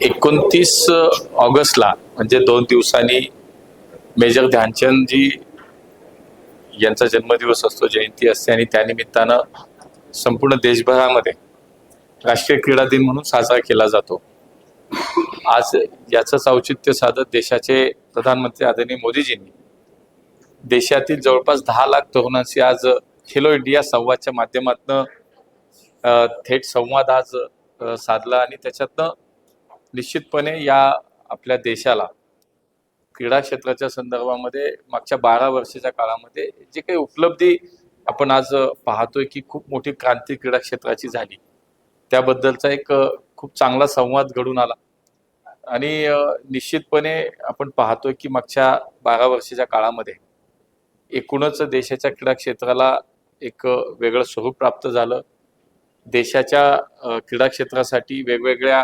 29 ऑगस्टला म्हणजे 2 दिवसांनी मेजर ध्यानचंदजी यांचा जन्मदिवस असतो, जयंती असते आणि त्यानिमित्तानं संपूर्ण देशभरामध्ये राष्ट्रीय क्रीडा दिन म्हणून साजरा केला जातो. आज याचंच औचित्य साधत देशाचे प्रधानमंत्री आदरणीय मोदीजींनी देशातील जवळपास 10 लाख तरुणांशी आज खेलो इंडिया संवादच्या माध्यमातून थेट संवाद आज साधला आणि त्याच्यातनं निश्चितपणे या आपल्या देशाला क्रीडा क्षेत्राच्या संदर्भामध्ये मागच्या 12 वर्षाच्या काळामध्ये जे काही उपलब्धी आपण आज पाहतोय की खूप मोठी क्रांती क्रीडा क्षेत्राची झाली, त्याबद्दलचा एक खूप चांगला संवाद घडून आला. आणि निश्चितपणे आपण पाहतोय की मागच्या 12 वर्षाच्या काळामध्ये एकूणच देशाच्या क्रीडा क्षेत्राला एक वेगळं स्वरूप प्राप्त झालं. देशाच्या क्रीडा क्षेत्रासाठी वेगवेगळ्या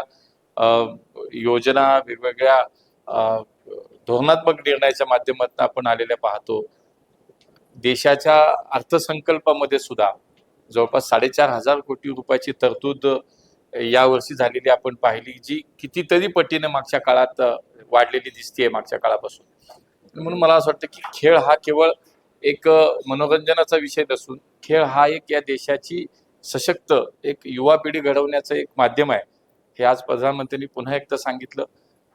योजना, वेगवेगळ्या धोरणात्मक निर्णयाच्या माध्यमातून आपण आलेल्या पाहतो. देशाच्या अर्थसंकल्पामध्ये सुद्धा जवळपास 4,500 कोटी रुपयाची तरतूद यावर्षी झालेली आपण पाहिली, जी कितीतरी पटीने मागच्या काळात वाढलेली दिसतेय मागच्या काळापासून. म्हणून मला असं वाटतं की खेळ हा केवळ एक मनोरंजनाचा विषय नसून खेळ हा एक या देशाची सशक्त एक युवा पिढी घडवण्याचं एक माध्यम आहे, हे आज प्रधानमंत्र्यांनी पुन्हा एकदा सांगितलं.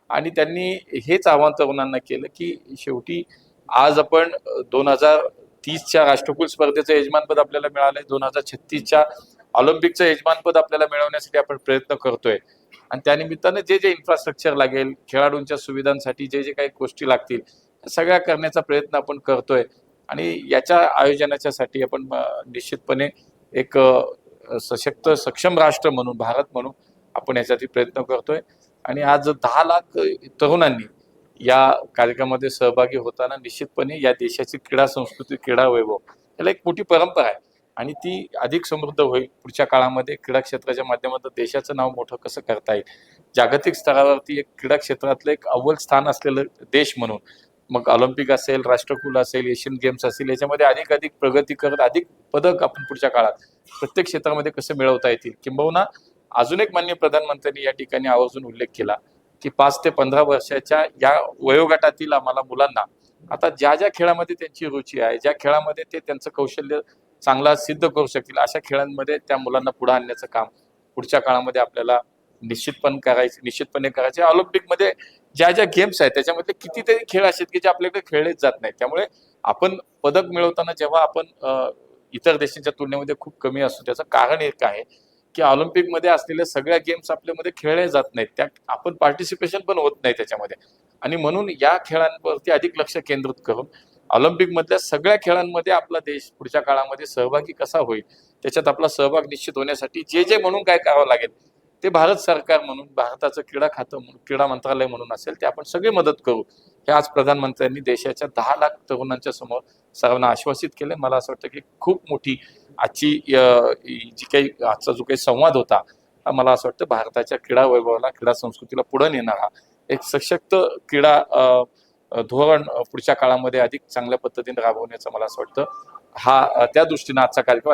आणि त्यांनी हेच आवाहन तरुणांना केलं की शेवटी आज आपण 2030च्या राष्ट्रकुल स्पर्धेचं यजमानपद आपल्याला मिळालंय, 2036च्या ऑलिम्पिकचं यजमानपद आपल्याला मिळवण्यासाठी आपण प्रयत्न करतोय. आणि त्यानिमित्तानं जे जे इन्फ्रास्ट्रक्चर लागेल, खेळाडूंच्या सुविधांसाठी जे जे काही गोष्टी लागतील, सगळ्या करण्याचा प्रयत्न आपण करतोय. आणि याच्या आयोजनाच्यासाठी आपण निश्चितपणे एक सशक्त सक्षम राष्ट्र म्हणून, भारत म्हणून आपण यासाठी प्रयत्न करतोय. आणि आज 10 लाख तरुणांनी या कार्यक्रमामध्ये सहभागी होताना निश्चितपणे या देशाची क्रीडा संस्कृती, क्रीडा वैभव याला एक मोठी परंपरा आहे आणि ती अधिक समृद्ध होईल. पुढच्या काळामध्ये क्रीडा क्षेत्राच्या माध्यमातून देशाचं नाव मोठं कसं करता येईल, जागतिक स्तरावरती एक क्रीडा क्षेत्रातलं एक अव्वल स्थान असलेलं देश म्हणून, मग ऑलिम्पिक असेल, राष्ट्रकुल असेल, एशियन गेम्स असेल, याच्यामध्ये अधिक प्रगती करत अधिक पदक आपण पुढच्या काळात प्रत्येक क्षेत्रामध्ये कसं मिळवता येतील. किंबहुना अजून एक माननीय प्रधानमंत्र्यांनी या ठिकाणी आवर्जून उल्लेख केला की 5 ते 15 वर्षाच्या या वयोगटातील आम्हाला मुलांना आता ज्या ज्या खेळामध्ये त्यांची रुची आहे, ज्या खेळामध्ये ते त्यांचं कौशल्य चांगला सिद्ध करू शकतील, अशा खेळांमध्ये त्या मुलांना पुढे आणण्याचं काम पुढच्या काळामध्ये आपल्याला निश्चितपणे करायचे. ऑलिम्पिकमध्ये ज्या ज्या गेम्स आहेत त्याच्यामध्ये कितीतरी खेळ असे की जे आपल्याकडे खेळलेच जात नाहीत. त्यामुळे आपण पदक मिळवताना जेव्हा आपण इतर देशांच्या तुलनेमध्ये खूप कमी असतो, त्याचं कारण एक आहे की ऑलिम्पिकमध्ये असलेल्या सगळ्या गेम्स आपल्यामध्ये खेळले जात नाहीत, त्या आपण पार्टिसिपेशन पण होत नाही त्याच्यामध्ये. आणि म्हणून या खेळांवरती अधिक लक्ष केंद्रित करून ऑलिम्पिकमधल्या सगळ्या खेळांमध्ये आपला देश पुढच्या काळामध्ये सहभागी कसा होईल, त्याच्यात आपला सहभाग निश्चित होण्यासाठी जे जे म्हणून काय करावं लागेल ते भारत सरकार म्हणून, भारताचं क्रीडा खातं म्हणून, क्रीडा मंत्रालय म्हणून असेल, ते आपण सगळे मदत करू, हे आज प्रधानमंत्र्यांनी देशाच्या 10 लाख तरुणांच्या समोर सर्वांना आश्वासित केले. मला असं वाटतं की खूप मोठी आजची जी काही आजचा जो काही संवाद होता, मला असं वाटतं भारताच्या क्रीडा वैभवाला, क्रीडा संस्कृतीला पुढे नेणारा एक सशक्त क्रीडा धोरण पुढच्या काळामध्ये अधिक चांगल्या पद्धतीने राबवण्याचं मला असं वाटतं, हा त्या दृष्टीने आजचा कार्यक्रम